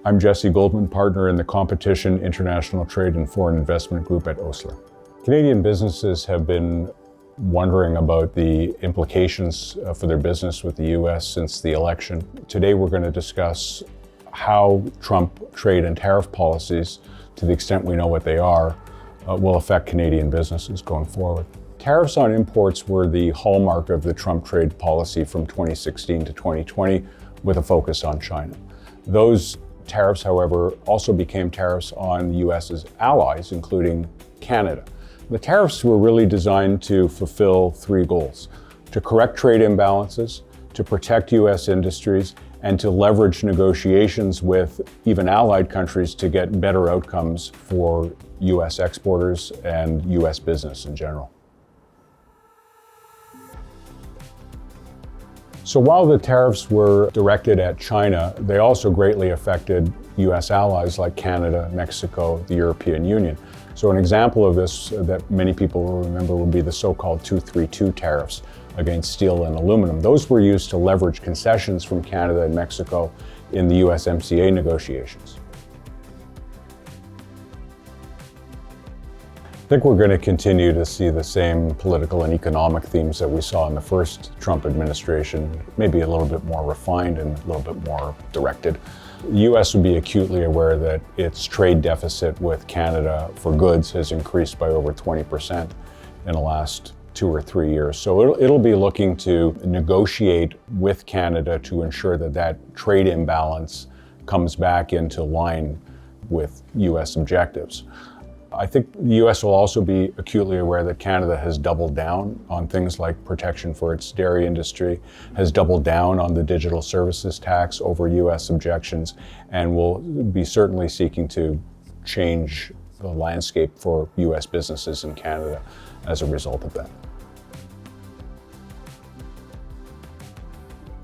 I'm Jesse Goldman, partner in the Competition, International Trade and Foreign Investment Group at Osler. Canadian businesses have been wondering about the implications for their business with the U.S. since the election. Today we're going to discuss how Trump trade and tariff policies, to the extent we know what they are, will affect Canadian businesses going forward. Tariffs on imports were the hallmark of the Trump trade policy from 2016 to 2020, with a focus on China. Those tariffs, however, also became tariffs on the U.S.'s allies, including Canada. The tariffs were really designed to fulfill three goals: to correct trade imbalances, to protect U.S. industries, and to leverage negotiations with even allied countries to get better outcomes for U.S. exporters and U.S. business in general. So while the tariffs were directed at China, they also greatly affected U.S. allies like Canada, Mexico, the European Union. So an example of this that many people will remember would be the so-called 232 tariffs against steel and aluminum. Those were used to leverage concessions from Canada and Mexico in the USMCA negotiations. I think we're going to continue to see the same political and economic themes that we saw in the first Trump administration, maybe a little bit more refined and a little bit more directed. The U.S. would be acutely aware that its trade deficit with Canada for goods has increased by over 20% in the last 2 or 3 years. So it'll be looking to negotiate with Canada to ensure that that trade imbalance comes back into line with U.S. objectives. I think the U.S. will also be acutely aware that Canada has doubled down on things like protection for its dairy industry, has doubled down on the digital services tax over U.S. objections, and will be certainly seeking to change the landscape for U.S. businesses in Canada as a result of that.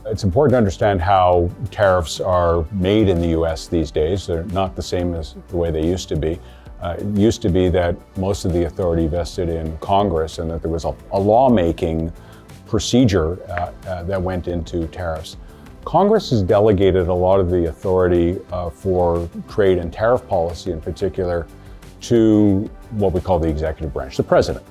It's important to understand how tariffs are made in the U.S. these days. They're not the same as the way they used to be. It used to be that most of the authority vested in Congress and that there was a lawmaking procedure that went into tariffs. Congress has delegated a lot of the authority for trade and tariff policy in particular to what we call the executive branch, the president.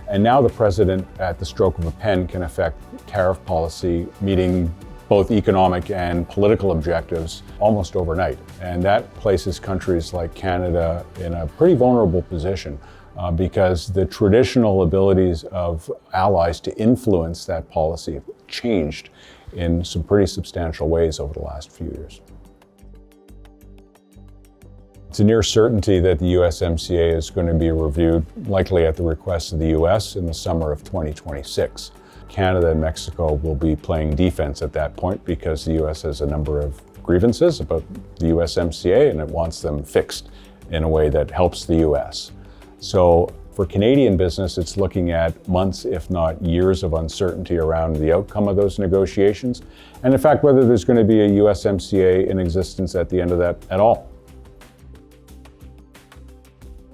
And now the president, at the stroke of a pen, can affect tariff policy, meeting both economic and political objectives almost overnight. And that places countries like Canada in a pretty vulnerable position because the traditional abilities of allies to influence that policy have changed in some pretty substantial ways over the last few years. It's a near certainty that the USMCA is going to be reviewed, likely at the request of the US, in the summer of 2026. Canada and Mexico will be playing defense at that point because the U.S. has a number of grievances about the USMCA and it wants them fixed in a way that helps the U.S. So for Canadian business, it's looking at months, if not years, of uncertainty around the outcome of those negotiations. And in fact, whether there's going to be a USMCA in existence at the end of that at all.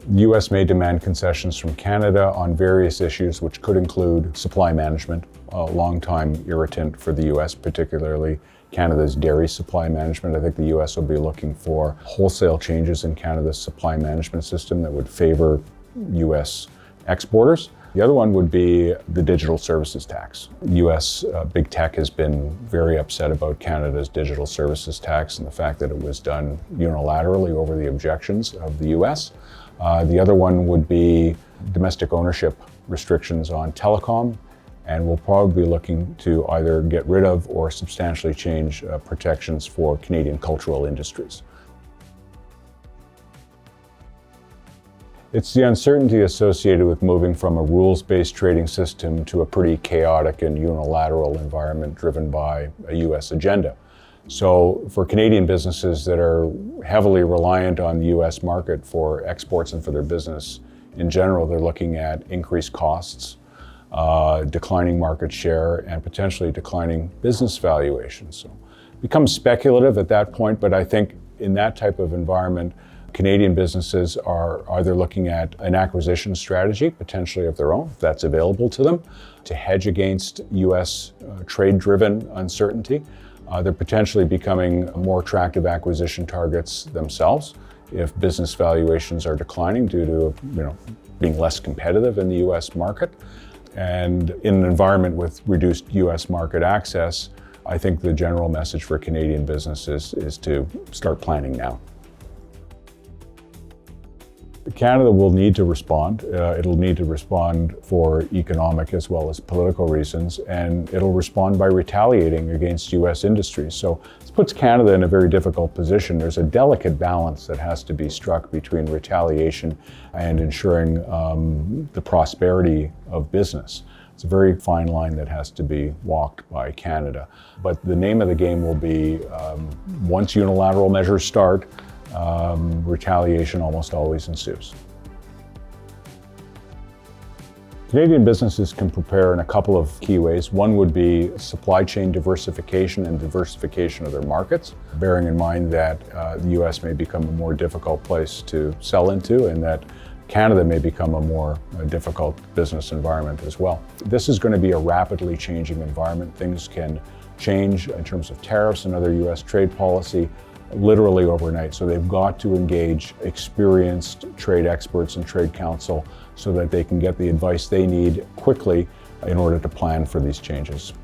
The U.S. may demand concessions from Canada on various issues, which could include supply management, a long-time irritant for the U.S., particularly Canada's dairy supply management. I think the U.S. will be looking for wholesale changes in Canada's supply management system that would favor U.S. exporters. The other one would be the digital services tax. U.S. big tech has been very upset about Canada's digital services tax and the fact that it was done unilaterally over the objections of the U.S. The other one would be domestic ownership restrictions on telecom, and we'll probably be looking to either get rid of or substantially change protections for Canadian cultural industries. It's the uncertainty associated with moving from a rules-based trading system to a pretty chaotic and unilateral environment driven by a U.S. agenda. So for Canadian businesses that are heavily reliant on the U.S. market for exports and for their business in general, they're looking at increased costs, declining market share, and potentially declining business valuations. So it becomes speculative at that point, but I think in that type of environment, Canadian businesses are either looking at an acquisition strategy, potentially of their own, if that's available to them, to hedge against U.S. trade-driven uncertainty, They're potentially becoming more attractive acquisition targets themselves if business valuations are declining due to being less competitive in the U.S. market. And in an environment with reduced U.S. market access, I think the general message for Canadian businesses is to start planning now. Canada will need to respond. It'll need to respond for economic as well as political reasons, and it'll respond by retaliating against U.S. industries. So this puts Canada in a very difficult position. There's a delicate balance that has to be struck between retaliation and ensuring the prosperity of business. It's a very fine line that has to be walked by Canada. But the name of the game will be, once unilateral measures start, retaliation almost always ensues. Canadian businesses can prepare in a couple of key ways. One would be supply chain diversification and diversification of their markets, bearing in mind that the U.S. may become a more difficult place to sell into and that Canada may become a more difficult business environment as well. This is going to be a rapidly changing environment. Things can change in terms of tariffs and other U.S. trade policy literally overnight. So they've got to engage experienced trade experts and trade counsel so that they can get the advice they need quickly in order to plan for these changes.